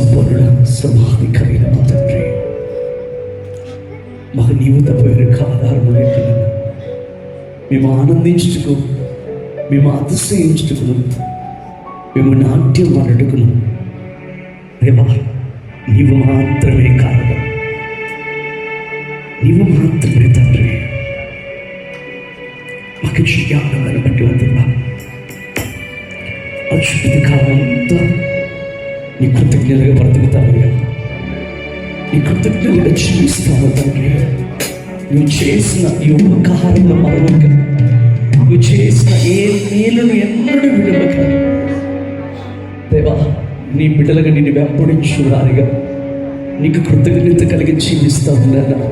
సంపూర్ణ సమాధికరైన మా తండ్రి, మాకు నీవు తప్ప వేరొక ఆధారము లేకుండా మేము ఆనందించుటకు, మేము అతిశయించుటకును, మేము నాట్యం ఆడుటకును దేవా నీవు మాత్రమే కారణం, నీవు మాత్రమే తండ్రి. మాకు జ్ఞానాన్ని బట్టి ఉంటుందా అక్షుడి కాలం అంతా నీ కృతజ్ఞతగా బ్రతుకుతామయ్యా, నీ కృతజ్ఞతగా జీవిస్తాము తండ్రి. నువ్వు చేసిన ఈ ఉపకారంలో మరొక, నువ్వు చేసిన ఏ మేలును ఎన్నడూ విడవక దేవా, నీ బిడ్డలుగా నిన్ను వెంబడించు వారిగా నీకు కృతజ్ఞత కలిగి జీవిస్తా ఉన్నాను.